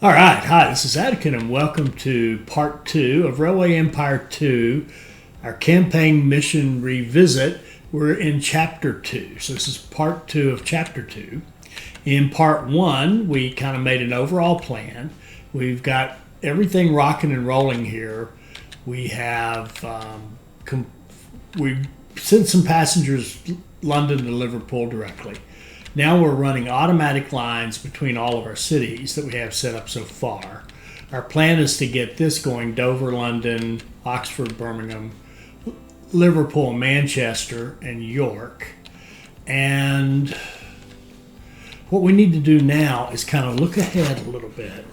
All right, hi, this is Atkin, and welcome to part 2 of Railway Empire 2, our campaign mission revisit. We're in chapter 2, so this is part 2 of chapter 2. In part 1, we kind of made an overall plan. We've got everything rocking and rolling here. We have we sent some passengers London to Liverpool directly. Now we're running automatic lines between all of our cities that we have set up so far. Our plan is to get this going: Dover, London, Oxford, Birmingham, Liverpool, Manchester, and York. And what we need to do now is kind of look ahead a little bit.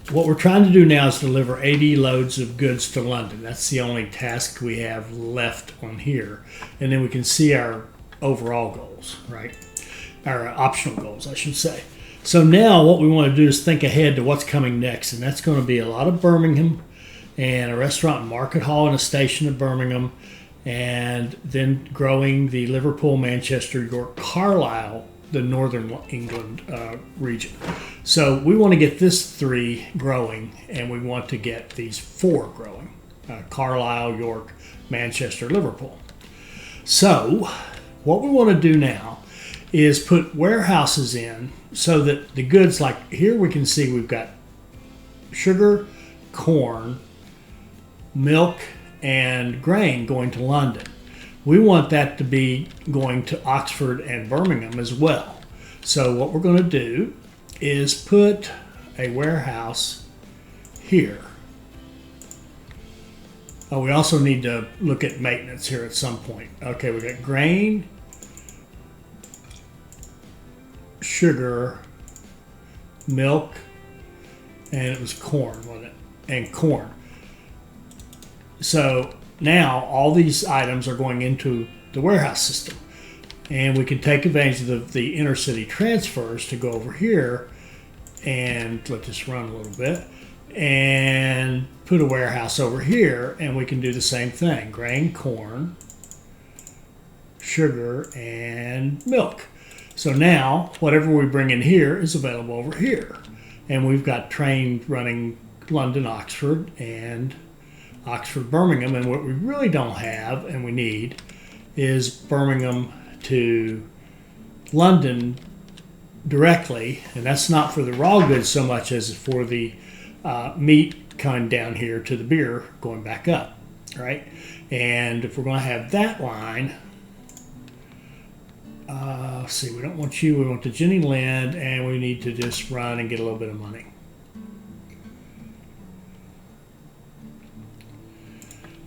What we're trying to do now is deliver 80 loads of goods to London. That's the only task we have left on here. And then we can see our overall goals, right? Our optional goals, I should say. So now what we want to do is think ahead to what's coming next, and that's going to be a lot of Birmingham and a restaurant and market hall and a station at Birmingham, and then growing the Liverpool, Manchester, York, Carlisle, the northern England region. So we want to get this 3 growing, and we want to get these 4 growing: Carlisle, York, Manchester, Liverpool. So what we want to do now is put warehouses in so that the goods, like here we can see we've got sugar, corn, milk, and grain going to London. We want that to be going to Oxford and Birmingham as well. So what we're going to do is put a warehouse here. Oh, we also need to look at maintenance here at some point. Okay, we got grain, sugar, milk, and it was corn, wasn't it? And corn. So now all these items are going into the warehouse system, and we can take advantage of the intercity transfers to go over here and let this run a little bit and put a warehouse over here, and we can do the same thing: grain, corn, sugar, and milk. So now, whatever we bring in here is available over here. And we've got train running London, Oxford, and Oxford, Birmingham. And what we really don't have, and we need, is Birmingham to London directly. And that's not for the raw goods so much as for the meat coming down here to the beer going back up, right? And if we're going to have that line, see, we don't want you, we want the Jenny Lind, and we need to just run and get a little bit of money.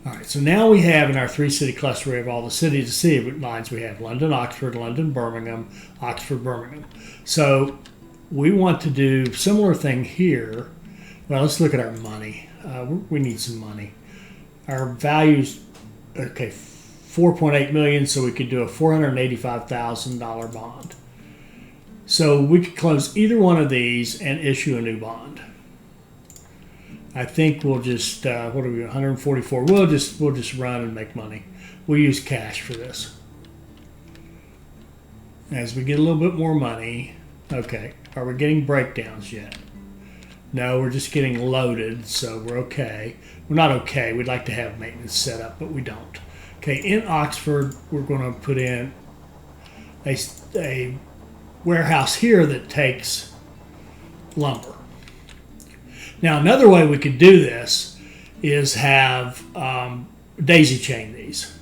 All right, so now we have in our 3-city cluster, we have all the city-to-city lines we have: London, Oxford, London, Birmingham, Oxford, Birmingham. So we want to do a similar thing here. Well, let's look at our money. We need some money. Our values, okay, 4.8 million, so we could do a $485,000 bond. So we could close either one of these and issue a new bond. I think we'll just what are we, 144? We'll just run and make money. We'll use cash for this. As we get a little bit more money, okay. Are we getting breakdowns yet? No, we're just getting loaded, so we're okay. We're not okay. We'd like to have maintenance set up, but we don't. Okay, in Oxford, we're going to put in a warehouse here that takes lumber. Now, another way we could do this is have daisy chain these.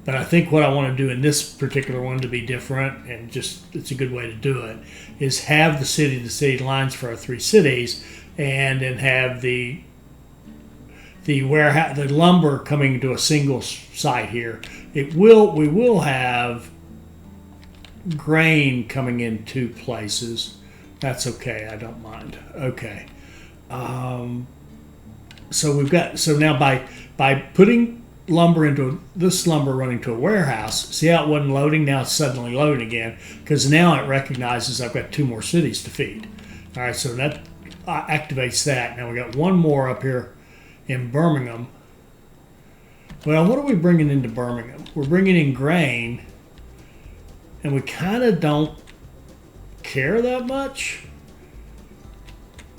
But I think what I want to do in this particular one to be different, and just it's a good way to do it, is have the city-to-city lines for our 3 cities, and then have the warehouse, the lumber coming to a single site here. We will have grain coming in 2 places. That's okay. I don't mind. Okay. So now by putting lumber into this lumber running to a warehouse, see how it wasn't loading? Now it's suddenly loading again, because now it recognizes I've got 2 more cities to feed. All right. So that activates that. Now we got 1 more up here in Birmingham. Well, what are we bringing into Birmingham? We're bringing in grain, and we kind of don't care that much.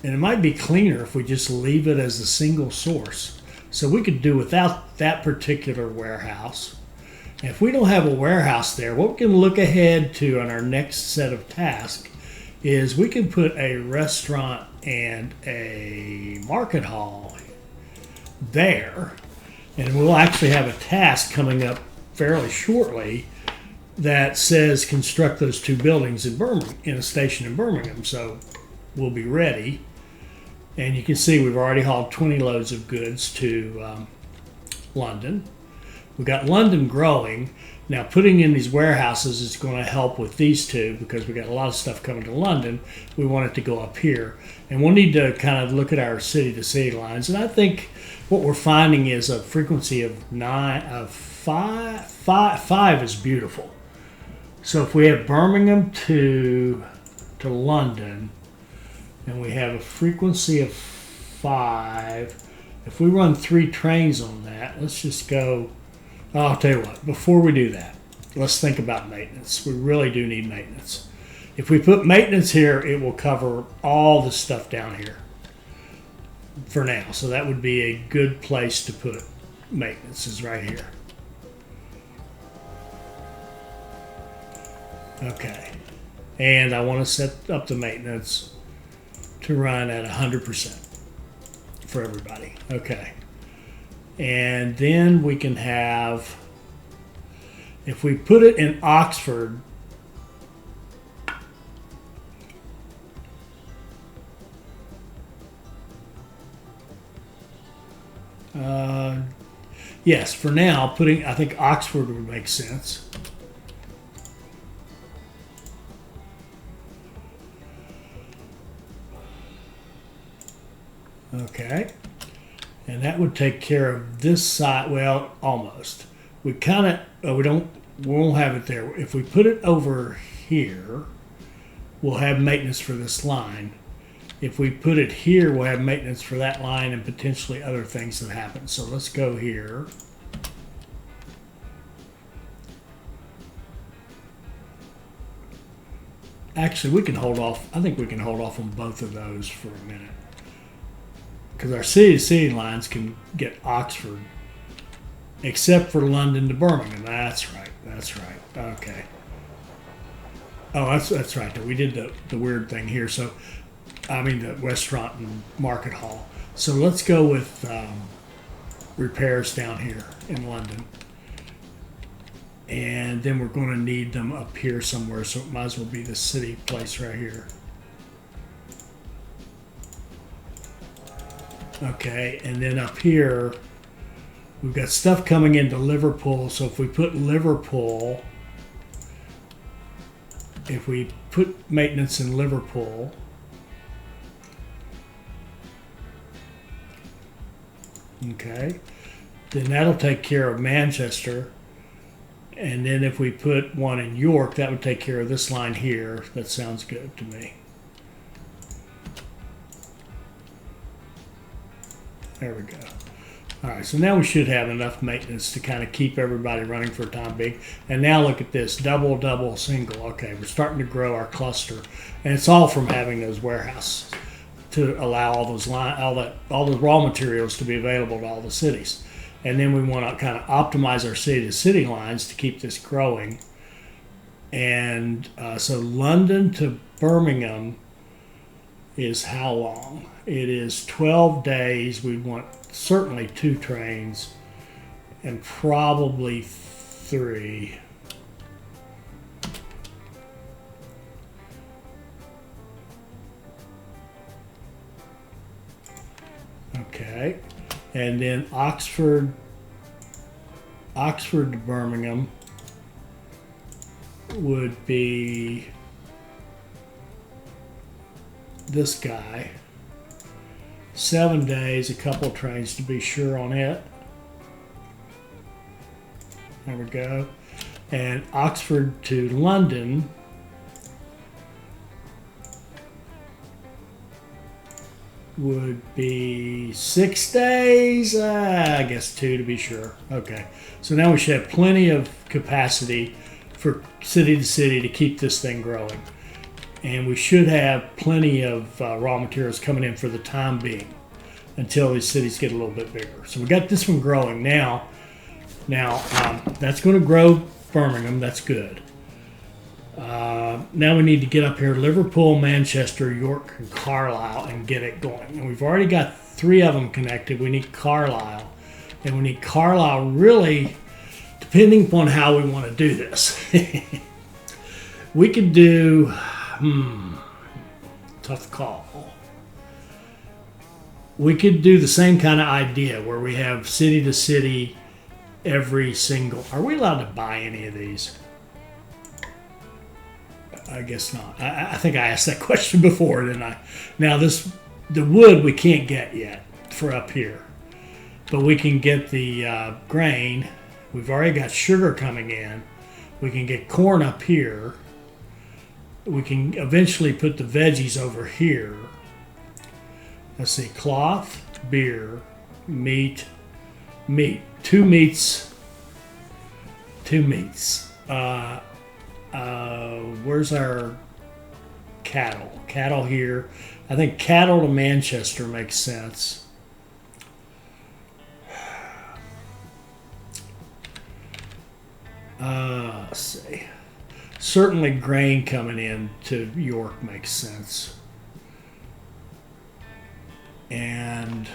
And it might be cleaner if we just leave it as a single source. So we could do without that particular warehouse. And if we don't have a warehouse there, what we can look ahead to on our next set of tasks is we can put a restaurant and a market hall there. And we'll actually have a task coming up fairly shortly that says construct those two buildings in Birmingham, in a station in Birmingham. So we'll be ready. And you can see we've already hauled 20 loads of goods to London. We've got London growing. Now putting in these warehouses is going to help with these two because we got a lot of stuff coming to London. We want it to go up here. And we'll need to kind of look at our city-to-city lines. And I think what we're finding is a frequency of five is beautiful. So if we have Birmingham to London, and we have a frequency of 5, if we run 3 trains on that, let's just go. I'll tell you what, before we do that, let's think about maintenance. We really do need maintenance. If we put maintenance here, it will cover all the stuff down here for now. So that would be a good place to put maintenance, is right here. Okay. And I want to set up the maintenance to run at 100% for everybody. Okay. And then we can have, if we put it in Oxford, yes, for now, I think Oxford would make sense. Okay. And that would take care of this side. Well, almost. We kind of, we won't have it there. If we put it over here, we'll have maintenance for this line. If we put it here, we'll have maintenance for that line and potentially other things that happen. So let's go here. Actually, we can hold off. I think we can hold off on both of those for a minute. Because our city-to-city lines can get Oxford, except for London to Birmingham. That's right. That's right. Okay. Oh, that's right. We did the weird thing here. So, I mean the restaurant and market hall. So let's go with repairs down here in London. And then we're going to need them up here somewhere. So it might as well be the city place right here. Okay, and then up here, we've got stuff coming into Liverpool. So if we put Liverpool, if we put maintenance in Liverpool, okay, then that'll take care of Manchester. And then if we put one in York, that would take care of this line here. That sounds good to me. There we go. All right, so now we should have enough maintenance to kind of keep everybody running for a time being. And now look at this, double, double, single. Okay, we're starting to grow our cluster. And it's all from having those warehouses to allow all those all the raw materials to be available to all the cities. And then we want to kind of optimize our city-to-city lines to keep this growing. And so London to Birmingham is how long? It is 12 days. We want certainly 2 trains and probably 3. Okay. And then Oxford to Birmingham would be this guy. 7 days, a couple trains to be sure on it. There we go. And Oxford to London would be 6 days. I guess 2 to be sure. Okay. So now we should have plenty of capacity for city to city to keep this thing growing. And we should have plenty of raw materials coming in for the time being until these cities get a little bit bigger. So we got this one growing now. Now, that's going to grow Birmingham. That's good. Now we need to get up here Liverpool, Manchester, York, and Carlisle and get it going. And we've already got 3 of them connected. We need Carlisle. And we need Carlisle really, depending upon how we want to do this. We could do, tough call. We could do the same kind of idea where we have city to city every single. Are we allowed to buy any of these? I guess not. I think I asked that question before, didn't I? Now the wood we can't get yet for up here, but we can get the grain. We've already got sugar coming in. We can get corn up here. We can eventually put the veggies over here. Let's see, cloth, beer, meat. 2 meats. Where's our cattle? Cattle here. I think cattle to Manchester makes sense. Let's see. Certainly grain coming in to York makes sense. And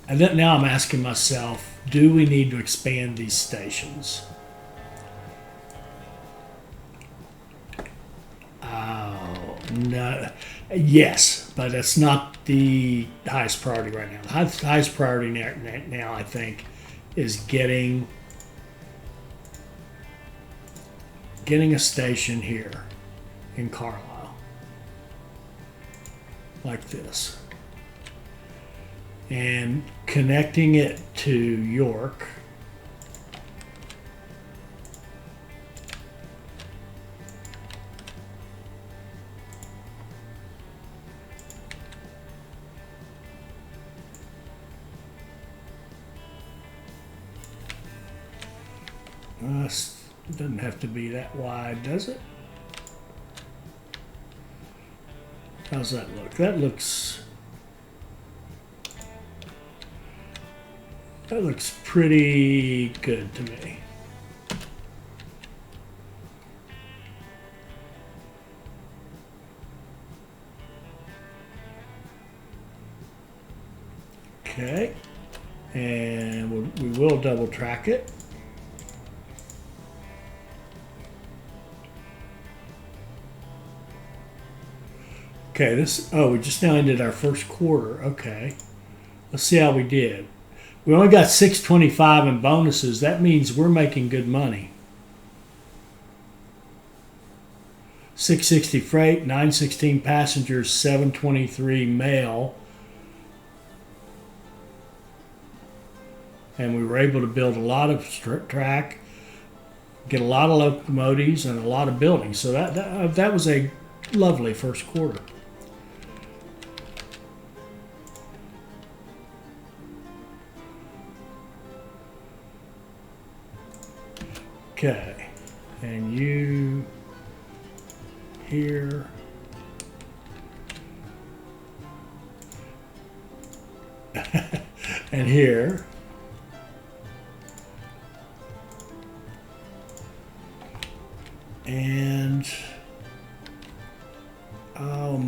then now I'm asking myself, do we need to expand these stations? Oh, no. Yes, but it's not the highest priority right now. The highest priority now, I think, is getting a station here in Carlisle. Like this. And connecting it to York. It doesn't have to be that wide, does it? How's that look? That looks pretty good to me. Okay, and we will double track it. Okay, we just now ended our first quarter. Okay, let's see how we did. We only got $625 in bonuses. That means we're making good money. $660 freight, $916 passengers, $723 mail. And we were able to build a lot of track, get a lot of locomotives, and a lot of buildings. So that was a lovely first quarter. Okay, and you here. And here. And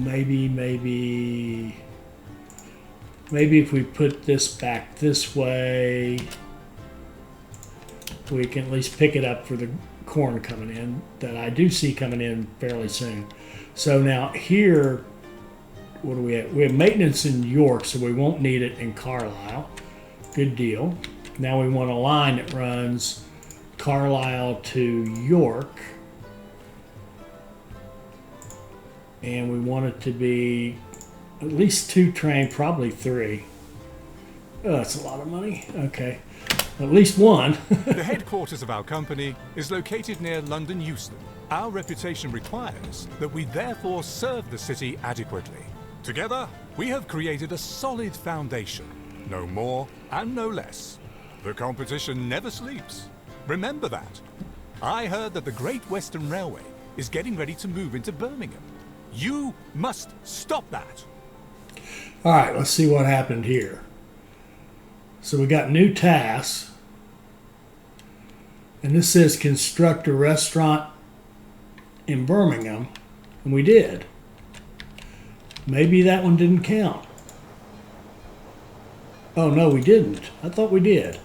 maybe if we put this back this way, we can at least pick it up for the corn coming in that I do see coming in fairly soon. So now here, what do we have? We have maintenance in York, so we won't need it in Carlisle. Good deal. Now we want a line that runs Carlisle to York. And we want it to be at least 2 train, probably 3. Oh, that's a lot of money. Okay. At least 1. The headquarters of our company is located near London Euston. Our reputation requires that we therefore serve the city adequately. Together, we have created a solid foundation. No more and no less. The competition never sleeps. Remember that. I heard that the Great Western Railway is getting ready to move into Birmingham. You must stop that. All right, let's see what happened here. So we got new tasks. And this says construct a restaurant in Birmingham. And we did. Maybe that one didn't count. Oh, no, we didn't. I thought we did.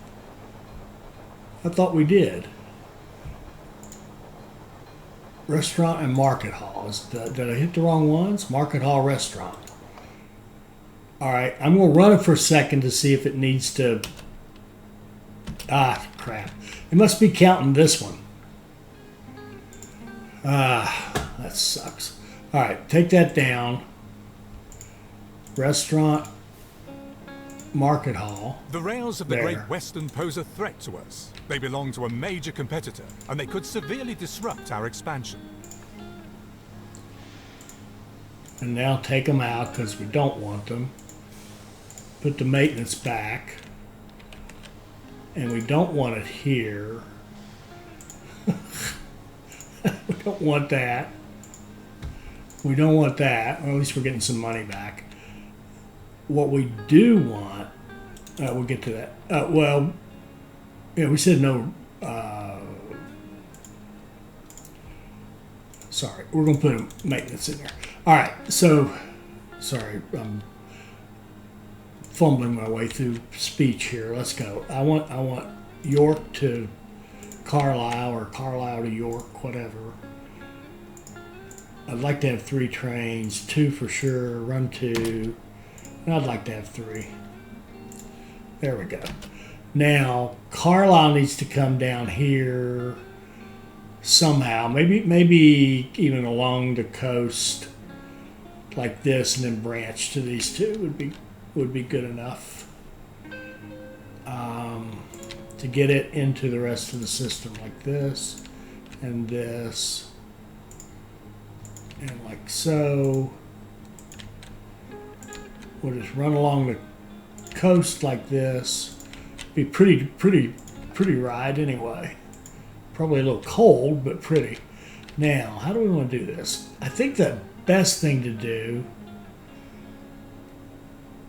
Restaurant and market hall. Did I hit the wrong ones? Market hall restaurant. All right, I'm going to run it for a second to see if it needs to... Ah, crap. It must be counting this one. Ah, that sucks. All right, take that down. Restaurant, market hall. The rails of the There. Great Western pose a threat to us. They belong to a major competitor, and they could severely disrupt our expansion. And now take them out because we don't want them. Put the maintenance back. And we don't want it here. We don't want that. We don't want that. Well, at least we're getting some money back. What we do want, we'll get to that. Well, yeah, we said no. Sorry, we're going to put maintenance in there. All right, so, sorry, I'm fumbling my way through speech here. Let's go. I want York to Carlisle or Carlisle to York, whatever. I'd like to have 3 trains, 2 for sure, run 2. And I'd like to have 3. There we go. Now, Carlisle needs to come down here somehow. Maybe even along the coast like this and then branch to these 2 would be good enough to get it into the rest of the system, like this and this and like so. We'll just run along the coast like this. Be pretty ride anyway. Probably a little cold, but pretty. Now, how do we want to do this? I think the best thing to do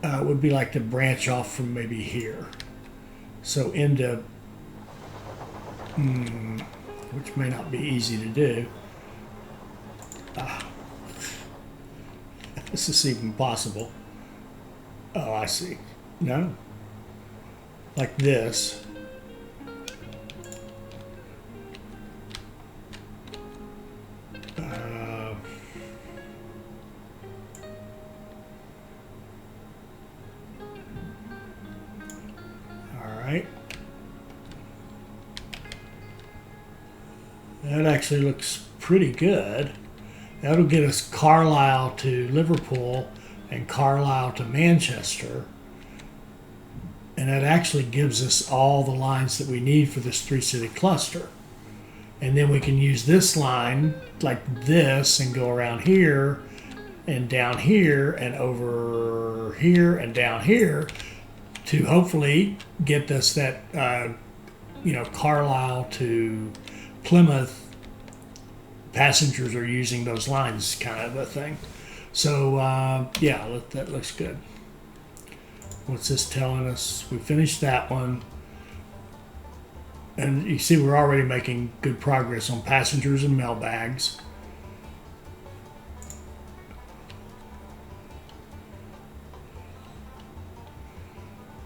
would be like to branch off from maybe here. So into, which may not be easy to do. Is this even possible? Oh, I see. No. Like this. That actually looks pretty good. That'll get us Carlisle to Liverpool and Carlisle to Manchester. And that actually gives us all the lines that we need for this 3-city cluster. And then we can use this line like this and go around here and down here and over here and down here to hopefully get us that, Carlisle to Plymouth. Passengers are using those lines kind of a thing. So, yeah, that looks good. What's this telling us? We finished that one. And you see we're already making good progress on passengers and mail bags.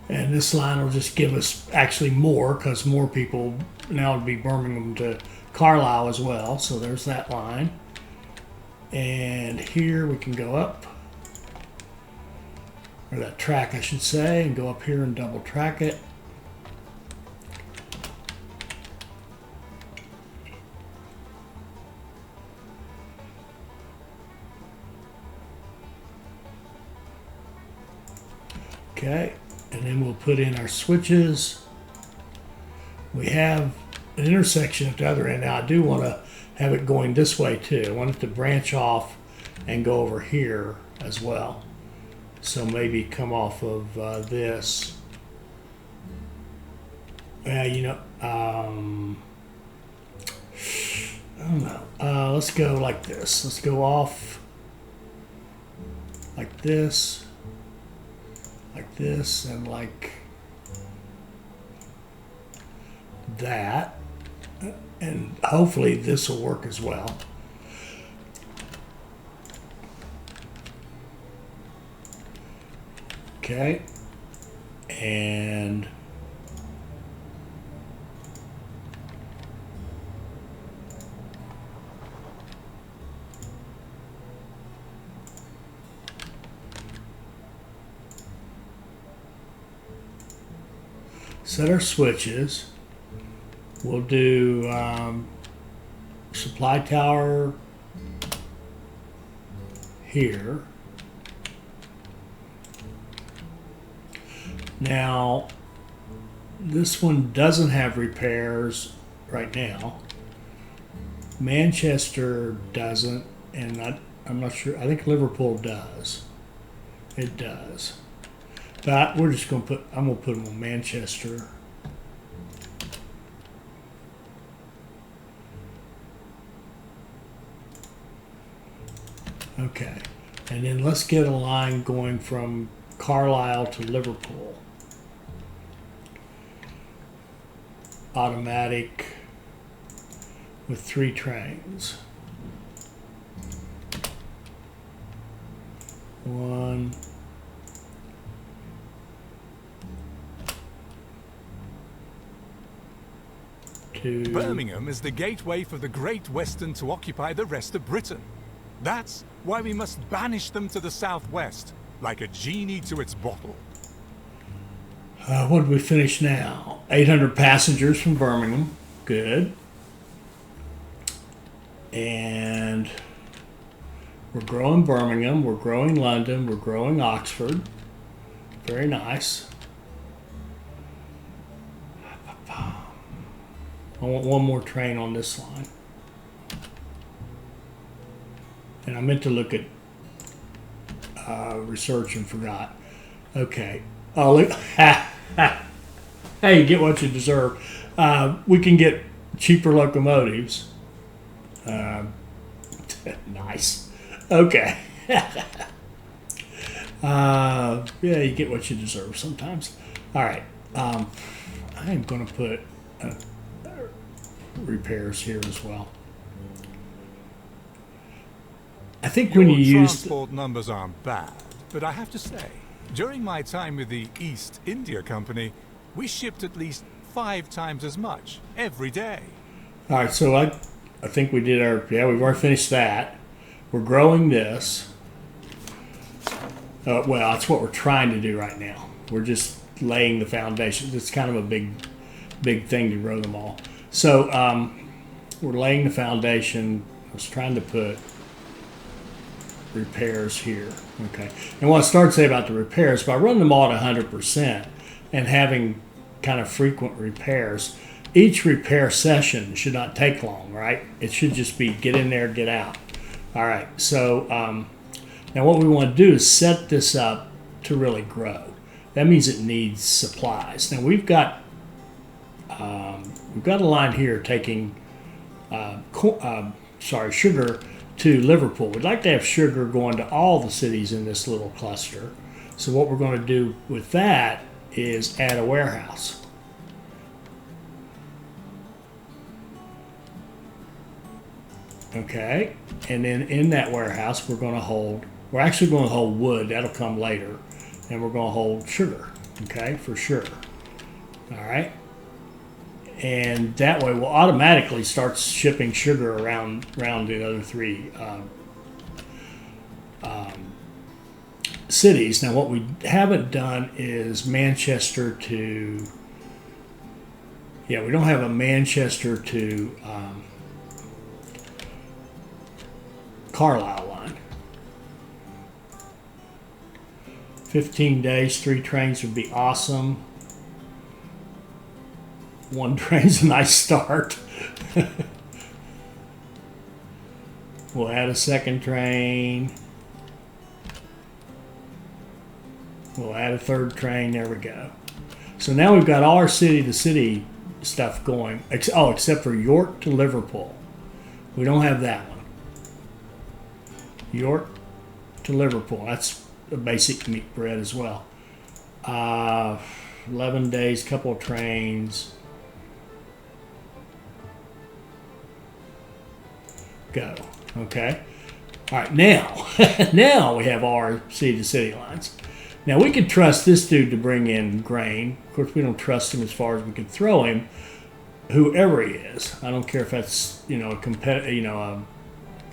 And this line will just give us actually more because more people, now it'll be Birmingham to Carlisle as well. So there's that line. And here we can go up, or that track I should say, and go up here and double track it. Okay, and then we'll put in our switches. We have an intersection at the other end. Now I do want to have it going this way too. I want it to branch off and go over here as well. So maybe come off of this. I don't know. Let's go like this. Let's go off like this, and like that. And hopefully this will work as well. Okay. And set our switches. We'll do supply tower here. Now, this one doesn't have repairs right now. Manchester doesn't, and I'm not sure. I think Liverpool does. It does. But we're just going to put, I'm going to put them on Manchester. Okay. And then let's get a line going from Carlisle to Liverpool. Automatic with 3 trains. 1, 2. Birmingham is the gateway for the Great Western to occupy the rest of Britain. That's why we must banish them to the southwest, like a genie to its bottle. What did we finish now? 800 passengers from Birmingham. Good. And we're growing Birmingham. We're growing London. We're growing Oxford. Very nice. I want one more train on this line. And I meant to look at research and forgot. Okay. Oh, look. Hey, you get what you deserve. We can get cheaper locomotives. Nice. Okay. Yeah, you get what you deserve sometimes. All right. I am going to put repairs here as well. I think when you use transport numbers aren't bad, but I have to say, during my time with the East India Company, we shipped at least 5 times as much every day. All right, so I think we did our, yeah, we've already finished that. We're growing this. Well, that's what we're trying to do right now. We're just laying the foundation. It's kind of a big thing to grow them all. So we're laying the foundation. I was trying to put repairs here. Okay. And what I started to say about the repairs, by running them all at 100% and having kind of frequent repairs, each repair session should not take long, right? It should just be get in there, get out. All right. So now what we want to do is set this up to really grow. That means it needs supplies. Now we've got a line here taking sugar to Liverpool. We'd like to have sugar going to all the cities in this little cluster. So what we're going to do with that is add a warehouse. Okay, and then in that warehouse we're actually going to hold wood, that'll come later, and we're going to hold sugar, okay, for sure. All right. And that way we'll automatically start shipping sugar around the other 3 cities. Now what we haven't done is Manchester to, we don't have a Manchester to Carlisle line. 15 days, 3 trains would be awesome. 1 train's a nice start. We'll add a 2nd train. We'll add a 3rd train. There we go. So now we've got all our city-to-city stuff going. Except for York to Liverpool. We don't have that one. York to Liverpool. That's a basic meat bread as well. 11 days, couple of trains. Go. Okay. All right, now, now we have our city-to-city lines. Now we could trust this dude to bring in grain. Of course, we don't trust him as far as we can throw him. Whoever he is, I don't care if that's a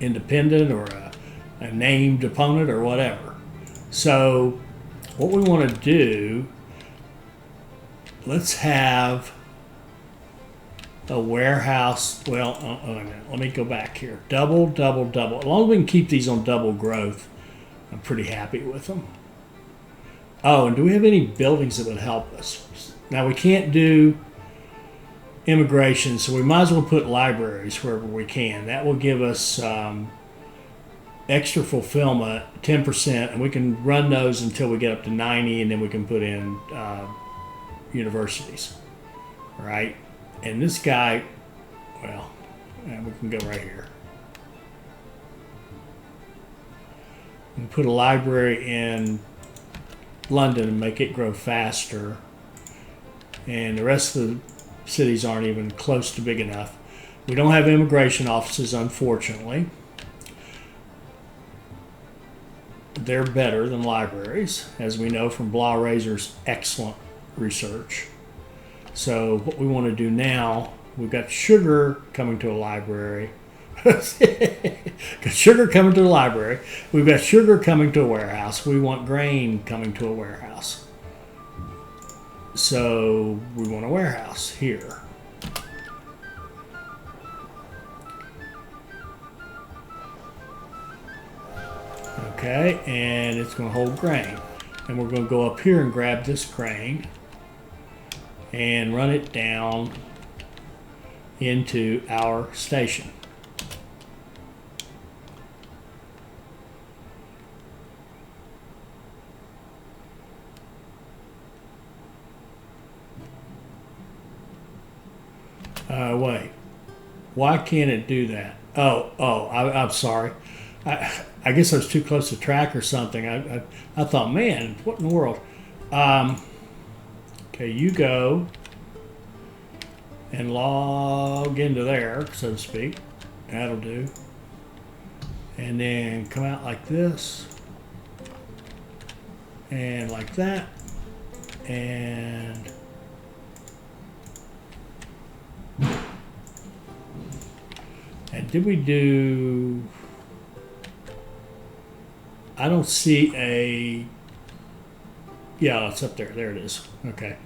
independent or a named opponent or whatever. So, what we want to do, let's have a warehouse. Well, let me go back here. Double, double, double. As long as we can keep these on double growth, I'm pretty happy with them. Oh, and do we have any buildings that would help us? Now, we can't do immigration, so we might as well put libraries wherever we can. That will give us extra fulfillment, 10%, and we can run those until we get up to 90, and then we can put in universities, right? And this guy, well, we can go right here. We can put a library in London and make it grow faster, and the rest of the cities aren't even close to big enough. We don't have immigration offices, unfortunately. They're better than libraries, as we know from Blah Razor's excellent research. So what we want to do now, we've got sugar coming to a library. Got sugar coming to the library. We've got sugar coming to a warehouse. We want grain coming to a warehouse. So we want a warehouse here. Okay, and it's going to hold grain. And we're going to go up here and grab this grain and run it down into our station. Wait, why can't it do that? I'm sorry. I guess I was too close to track or something. I thought, man, what in the world? Okay, you go and log into there, so to speak. That'll do. And then come out like this. And like that. And did we do... I don't see a... Yeah, it's up there. There it is. Okay.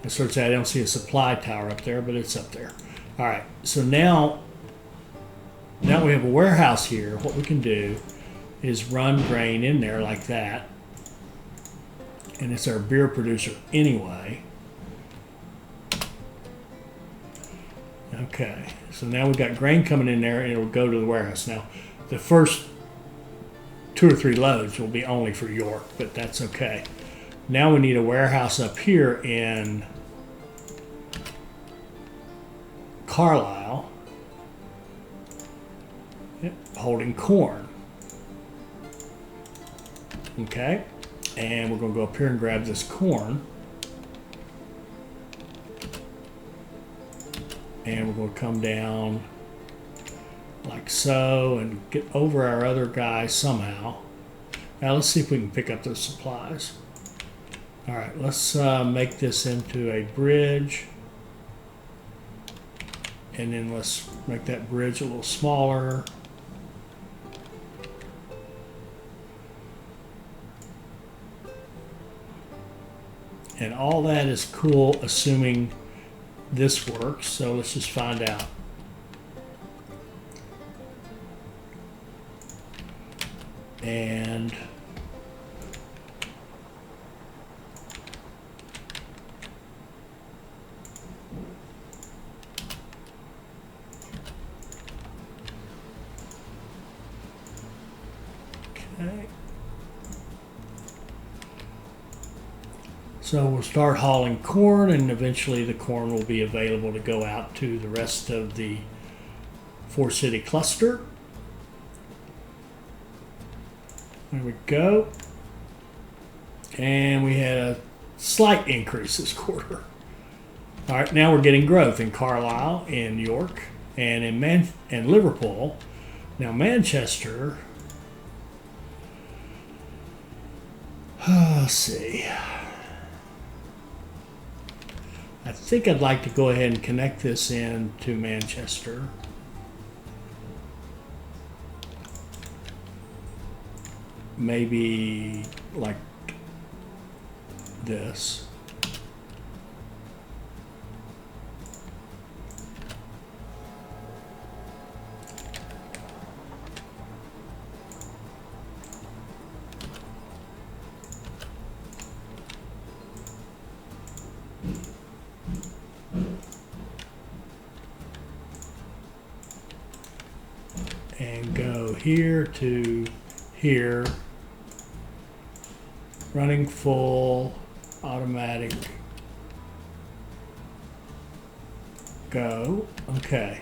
I sort of say I don't see a supply tower up there, but it's up there. All right. So now we have a warehouse here. What we can do is run grain in there like that. And it's our beer producer anyway. Okay. So now we've got grain coming in there, and it'll go to the warehouse. Now, the first 2 or 3 loads will be only for York, but that's okay. Now we need a warehouse up here in Carlisle, holding corn. Okay, and we're going to go up here and grab this corn. And we're going to come down like so and get over our other guy somehow. Now let's see if we can pick up those supplies. All right, let's make this into a bridge. And then let's make that bridge a little smaller. And all that is cool, assuming this works. So let's just find out. And okay. So we'll start hauling corn, and eventually the corn will be available to go out to the rest of the 4-city cluster. There we go. And we had a slight increase this quarter. All right, now we're getting growth in Carlisle, in York, and in Liverpool. Now Manchester, let's see. I think I'd like to go ahead and connect this in to Manchester. Maybe like this. And go here to here, running full, automatic, go, okay.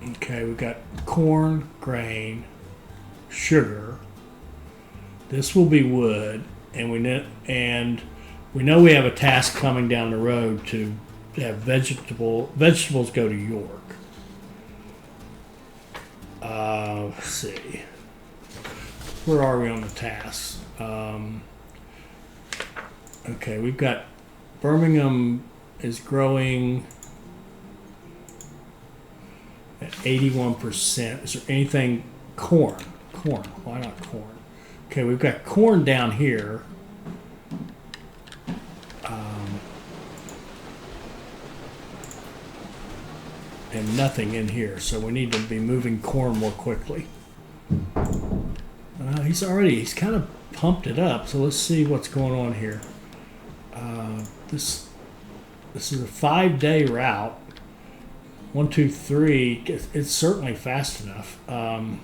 Okay, we've got corn, grain, sugar. This will be wood, and we know we have a task coming down the road to have vegetables go to York. Let's see. Where are we on the tasks? Okay, we've got Birmingham is growing at 81%. Is there anything corn? Corn. Why not corn? Okay, we've got corn down here. And nothing in here, so we need to be moving corn more quickly. He's kind of pumped it up, so let's see what's going on here. This is a 5-day route. 1, 2, 3. It's certainly fast enough. Now,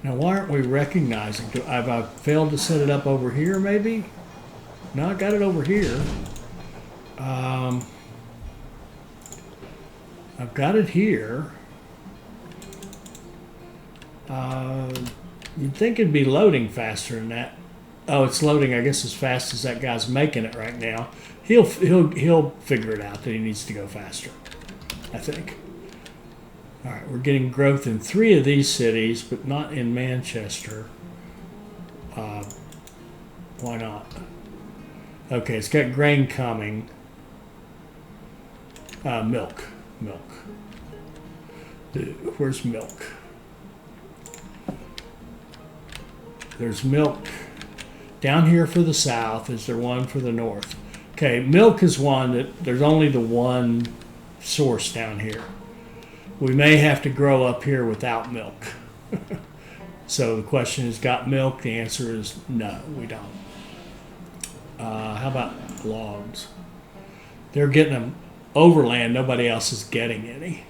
why aren't we recognizing? Have I failed to set it up over here, maybe? No, I got it over here. I've got it here. You'd think it'd be loading faster than that. Oh, it's loading, I guess, as fast as that guy's making it right now. He'll figure it out that he needs to go faster, I think. All right, we're getting growth in 3 of these cities, but not in Manchester. Why not? Okay, it's got grain coming. Milk. Where's milk? There's milk down here for the south. Is there one for the north? Okay, milk is one that there's only the one source down here. We may have to grow up here without milk. So the question is, got milk? The answer is no, we don't. How about logs? They're getting them overland. Nobody else is getting any.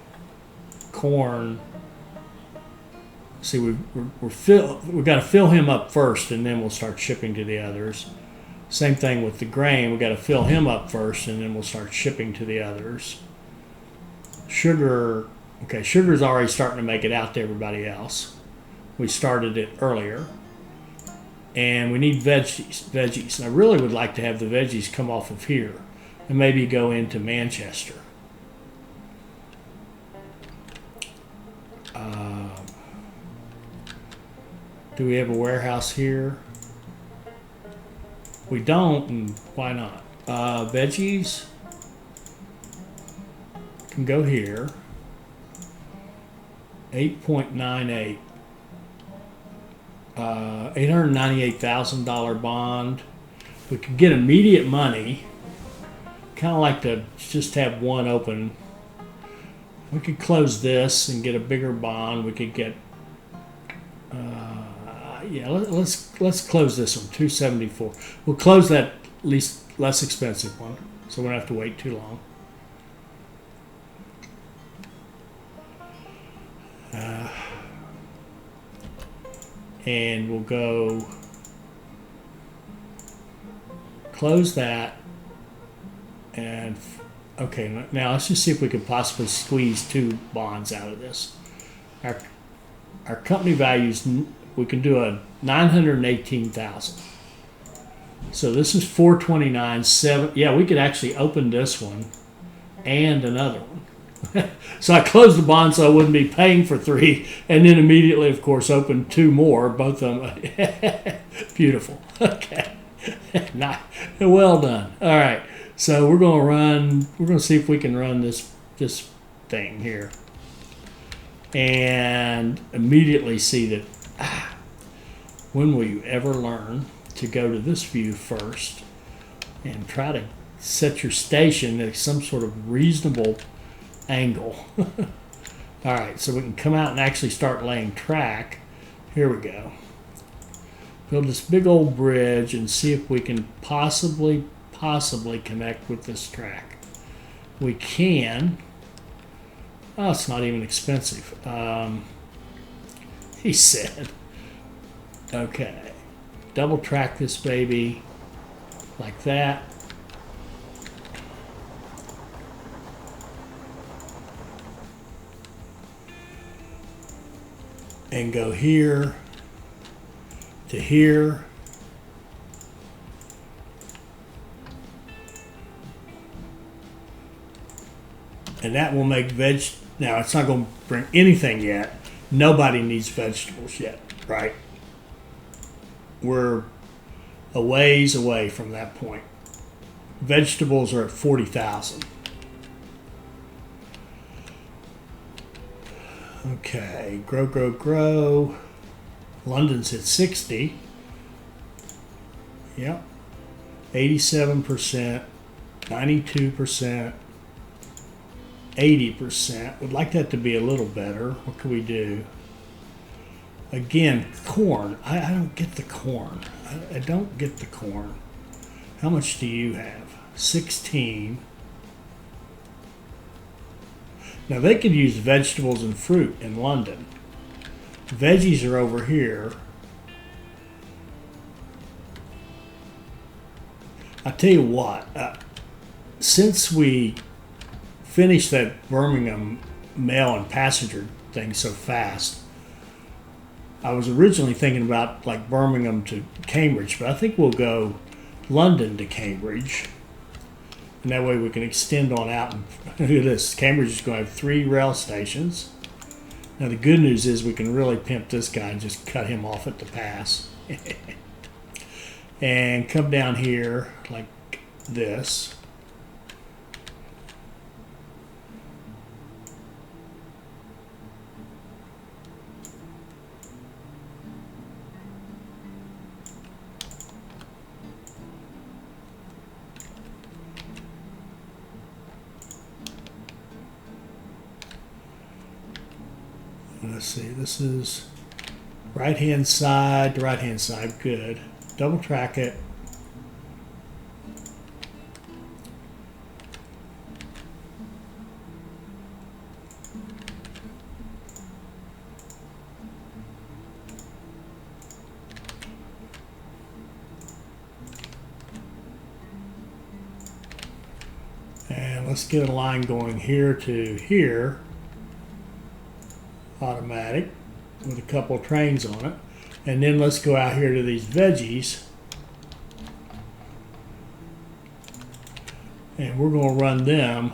Corn. See, we've got to fill him up first, and then we'll start shipping to the others. Same thing with the grain. We've got to fill him up first, and then we'll start shipping to the others. Sugar. Okay, sugar's already starting to make it out to everybody else. We started it earlier. And we need veggies. And I really would like to have the veggies come off of here and maybe go into Manchester. Do we have a warehouse here? We don't, and why not? Veggies can go here. 8.98. $898,000 bond. We could get immediate money. Kind of like to just have one open. We could close this and get a bigger bond. We could get. Let's close this one. 274. We'll close that least less expensive one, so we don't have to wait too long. And we'll go close that. And okay, now let's just see if we could possibly squeeze 2 bonds out of this. Our company values, we can do a 918,000. So this is 429, 7. Yeah, we could actually open this one and another one. So I closed the bond so I wouldn't be paying for 3, and then immediately, of course, opened 2 more, both of them. Beautiful. Okay. Not, well done. All right. So we're going to see if we can run this thing here. And immediately see that, when will you ever learn to go to this view first and try to set your station at some sort of reasonable angle. All right, so we can come out and actually start laying track. Here we go. Build this big old bridge and see if we can possibly connect with this track. We can. Oh, it's not even expensive. He said. Okay. Double track this baby like that. And go here to here. And that will make now it's not going to bring anything yet. Nobody needs vegetables yet, right? We're a ways away from that point. Vegetables are at 40,000. Okay, grow. London's at 60. Yep. 87%, 92%, 80%. Would like that to be a little better. What can we do? Again, corn. I don't get the corn. I don't get the corn. How much do you have? 16. Now they could use vegetables and fruit in London. Veggies are over here. I tell you what, since we finished that Birmingham mail and passenger thing so fast, I was originally thinking about like Birmingham to Cambridge, but I think we'll go London to Cambridge. And that way we can extend on out. And look at this. Cambridge is going to have 3 rail stations. Now the good news is we can really pimp this guy and just cut him off at the pass. And come down here like this. Let's see, this is right-hand side to right-hand side, good. Double track it. And let's get a line going here to here. Automatic with a couple of trains on it, and then let's go out here to these veggies, and we're going to run them.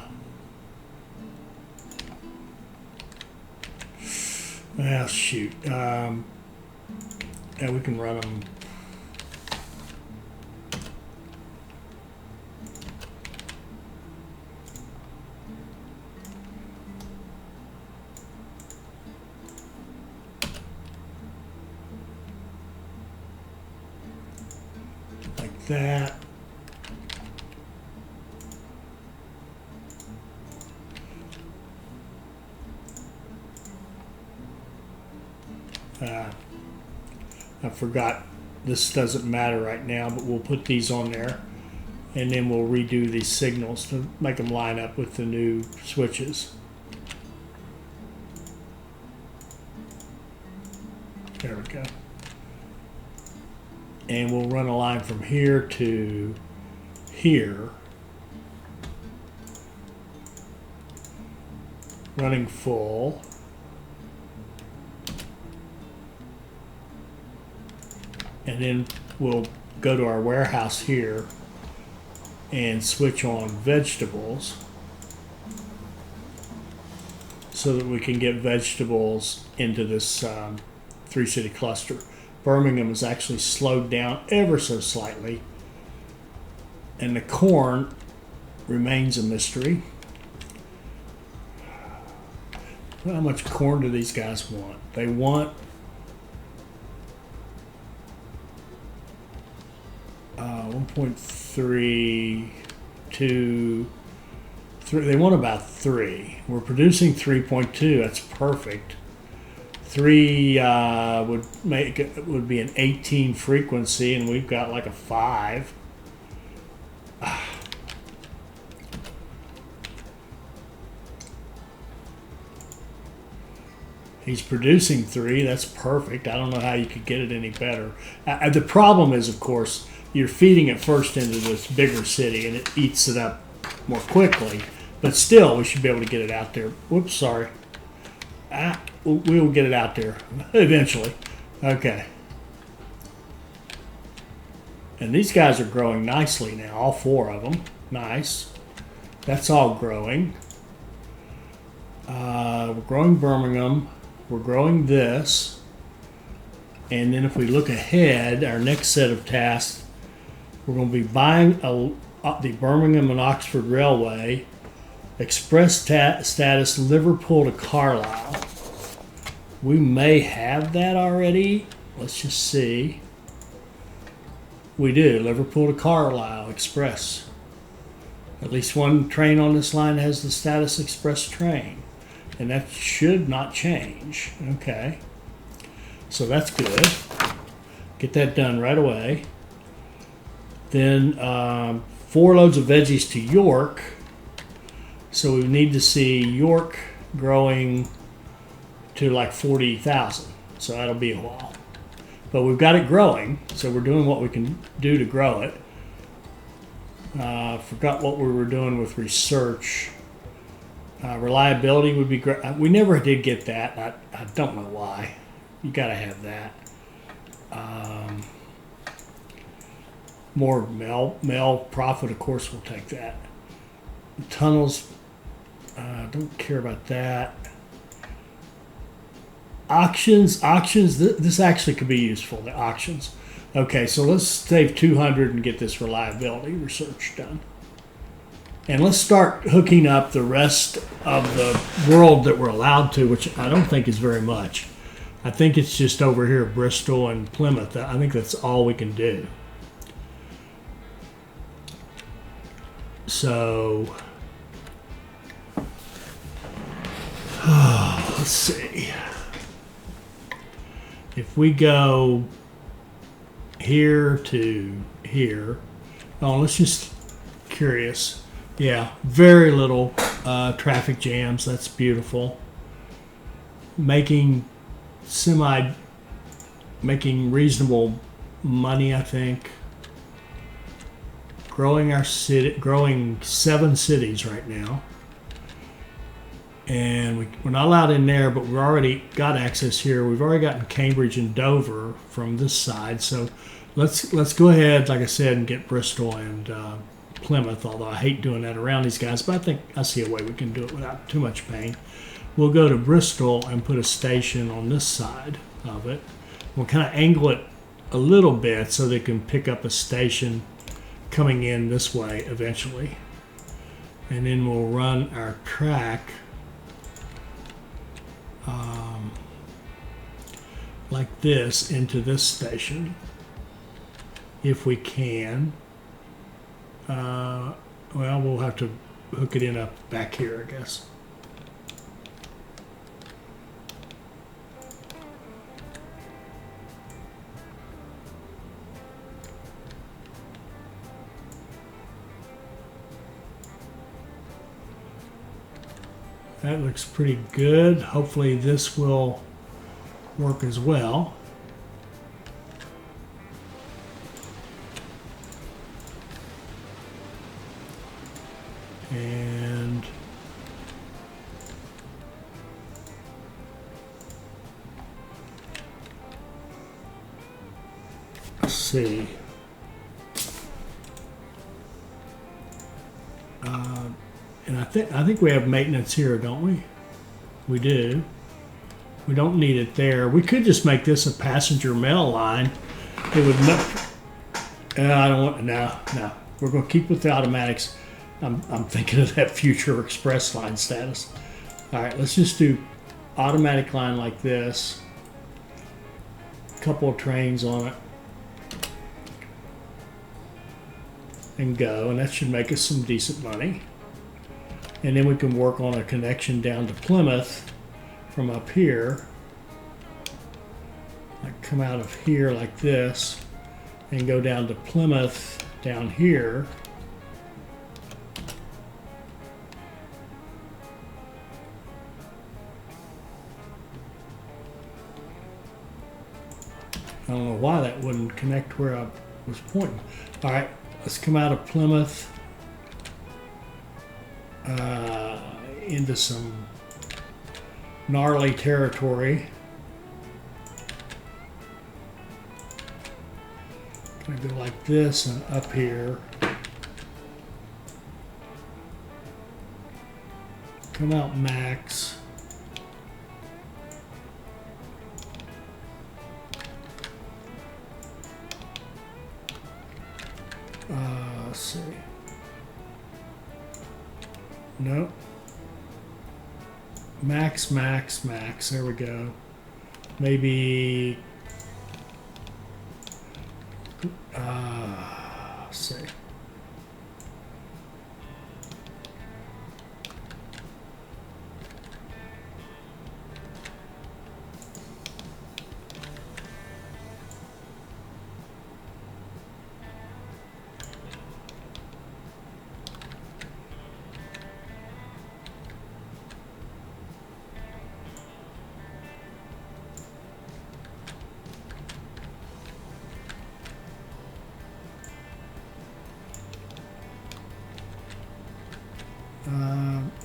Well, shoot, and we can run them. That. I forgot, this doesn't matter right now, but we'll put these on there and then we'll redo these signals to make them line up with the new switches. There we go. And we'll run a line from here to here, running full. And then we'll go to our warehouse here and switch on vegetables so that we can get vegetables into this 3-city cluster. Birmingham is actually slowed down ever so slightly, and the corn remains a mystery. How much corn do these guys want? They want 1.3, 2, 3. They want about 3. We're producing 3.2. That's perfect. 3 would be an 18 frequency, and we've got like a 5. He's producing 3. That's perfect. I don't know how you could get it any better. The problem is, of course, you're feeding it first into this bigger city, and it eats it up more quickly. But still, we should be able to get it out there. Whoops, sorry. We will get it out there eventually. Okay. And these guys are growing nicely now, all 4 of them. Nice. That's all growing. We're growing Birmingham. We're growing this. And then if we look ahead, our next set of tasks, we're going to be buying the Birmingham and Oxford Railway, express status Liverpool to Carlisle. We may have that already. Let's just see. We do. Liverpool to Carlisle Express. At least one train on this line has the status express train. And that should not change. Okay. So that's good. Get that done right away. Then 4 loads of veggies to York. So we need to see York growing to like 40,000. So that'll be a while. But we've got it growing, so we're doing what we can do to grow it. Forgot what we were doing with research. Reliability would be great. We never did get that. I don't know why. You got to have that. More mail profit, of course, we'll take that. Tunnels, don't care about that. Auctions, this actually could be useful, the auctions. Okay, so let's save 200 and get this reliability research done. And let's start hooking up the rest of the world that we're allowed to, which I don't think is very much. I think it's just over here, Bristol and Plymouth. I think that's all we can do. So, let's see. If we go here to here, let's just curious. Yeah, very little traffic jams. That's beautiful. Making reasonable money, I think. Growing our city, growing 7 cities right now, and we're not allowed in there, but we've already got access here. We've already gotten Cambridge and Dover from this side, so let's go ahead, like I said, and get Bristol and Plymouth. Although I hate doing that around these guys, but I think I see a way we can do it without too much pain. We'll go to Bristol and put a station on this side of it. We'll kind of angle it a little bit so they can pick up a station coming in this way eventually. And then we'll run our track like this into this station if we can. Well, we'll have to hook it in up back here, I guess. That looks pretty good. Hopefully this will work as well. see. And I think we have maintenance here, don't we? We do. We don't need it there. We could just make this a passenger mail line. It would. I don't want. No. We're going to keep with the automatics. I'm thinking of that future express line status. All right, let's just do automatic line like this. A couple of trains on it. And go, and that should make us some decent money. And then we can work on a connection down to Plymouth from up here. Like come out of here like this and go down to Plymouth down here. I don't know why that wouldn't connect where I was pointing. All right, let's come out of Plymouth into some gnarly territory. Gonna go like this and up here. Come out max. Let's see. Nope. Max. There we go. Maybe. Let's see.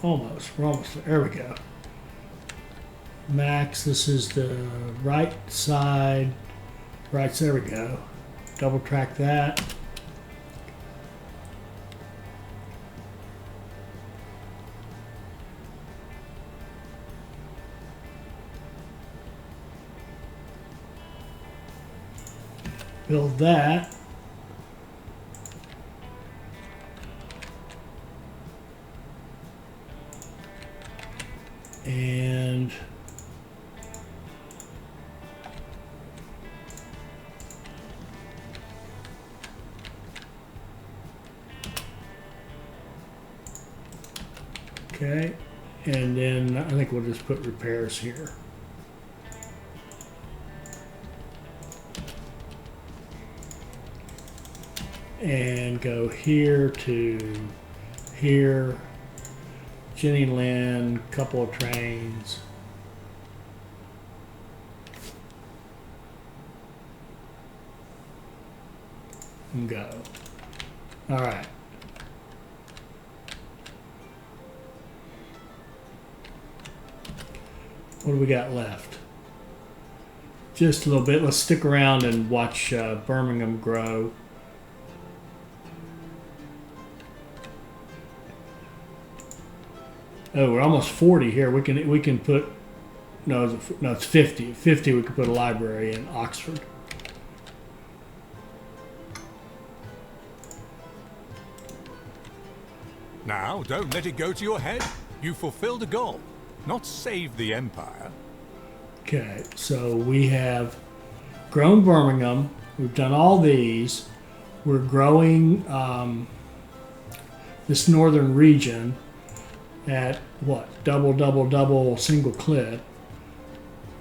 Almost. We're almost there. We go. Max, this is the right side. Right, there we go. Double track that. Build that. And okay, and then I think we'll just put repairs here. And go here to here. Jenny Lynn, couple of trains. And go. All right. What do we got left? Just a little bit. Let's stick around and watch Birmingham grow. Oh, we're almost 40 here. We can put no, it's 50. 50 we could put a library in Oxford. Now, don't let it go to your head. You fulfilled a goal, not saved the empire. Okay, so we have grown Birmingham. We've done all these. We're growing this northern region at what? Double, single clip.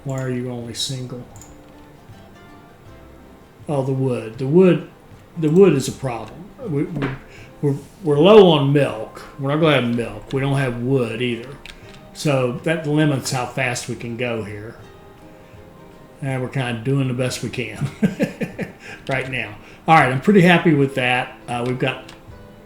Why are you only single? Oh, the wood. The wood is a problem. We're low on milk. We're not going to have milk. We don't have wood either. So that limits how fast we can go here. And we're kind of doing the best we can right now. All right, I'm pretty happy with that. We've got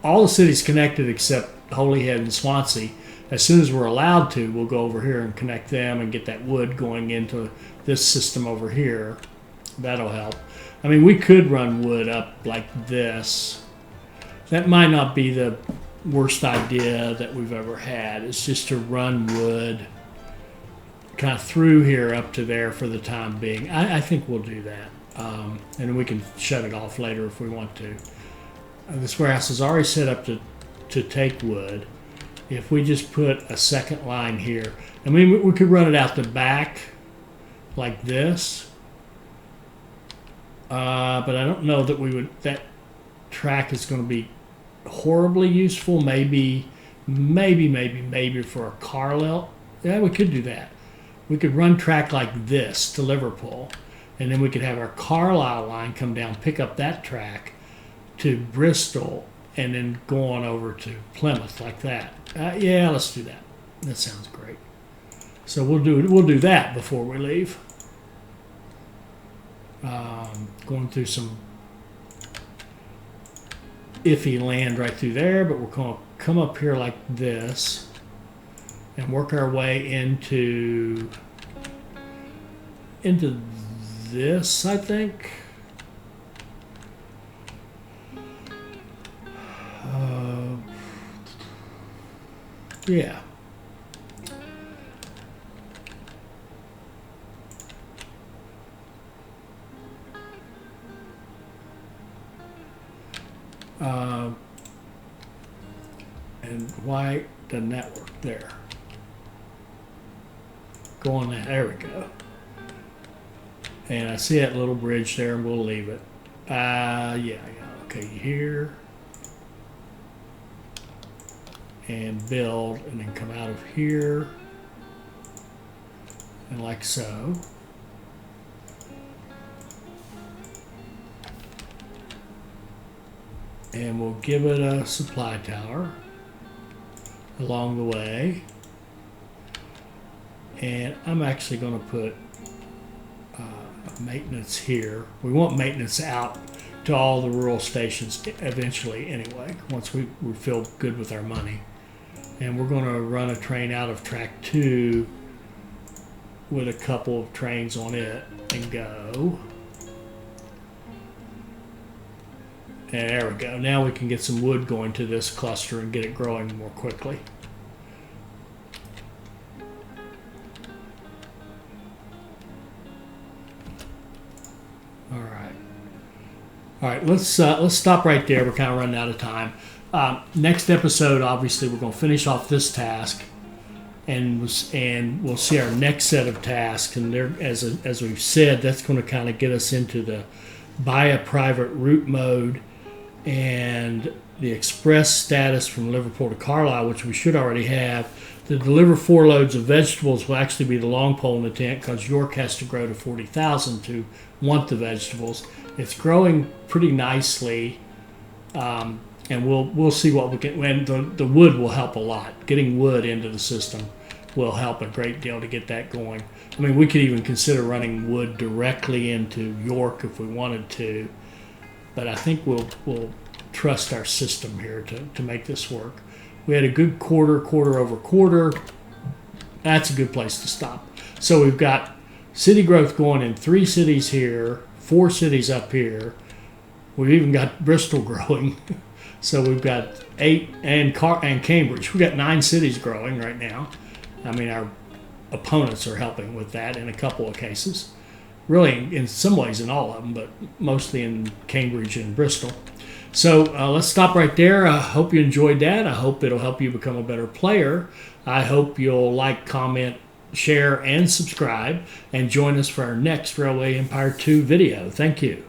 all the cities connected except Holyhead and Swansea. As soon as we're allowed to, we'll go over here and connect them and get that wood going into this system over here. That'll help. I mean, we could run wood up like this. That might not be the worst idea that we've ever had. It's just to run wood kind of through here up to there for the time being. I think we'll do that. And we can shut it off later if we want to. This warehouse is already set up to take wood. If we just put a second line here, I mean, we could run it out the back like this. But I don't know that that track is going to be horribly useful. Maybe for a Carlisle. Yeah, we could do that. We could run track like this to Liverpool, and then we could have our Carlisle line come down, pick up that track to Bristol, and then go on over to Plymouth like that. Yeah, let's do that. That sounds great. So we'll do that before we leave. Going through some iffy land right through there, but we're going to come up here like this and work our way into this, I think. Yeah. And why doesn't that work there? Go on that. There we go. And I see that little bridge there, and we'll leave it. Yeah. Okay, here. And build, and then come out of here. And like so. And we'll give it a supply tower along the way. And I'm actually going to put maintenance here. We want maintenance out to all the rural stations eventually anyway, once we feel good with our money. And we're going to run a train out of track 2 with a couple of trains on it and go. And there we go. Now we can get some wood going to this cluster and get it growing more quickly. All right, let's stop right there. We're kind of running out of time. Next episode, obviously, we're going to finish off this task, and we'll see our next set of tasks. And there, as we've said, that's going to kind of get us into the buy a private route mode and the express status from Liverpool to Carlisle, which we should already have. The deliver 4 loads of vegetables will actually be the long pole in the tent because York has to grow to 40,000 to want the vegetables. It's growing pretty nicely, and we'll see what we can. And the wood will help a lot. Getting wood into the system will help a great deal to get that going. I mean, we could even consider running wood directly into York if we wanted to, but I think we'll trust our system here to make this work. We had a good quarter over quarter. That's a good place to stop. So we've got city growth going in 3 cities here, 4 cities up here. We've even got Bristol growing. So we've got 8 and Cambridge. We've got 9 cities growing right now. I mean, our opponents are helping with that in a couple of cases. Really, in some ways in all of them, but mostly in Cambridge and Bristol. So let's stop right there. I hope you enjoyed that. I hope it'll help you become a better player. I hope you'll like, comment, share, and subscribe, and join us for our next Railway Empire 2 video. Thank you.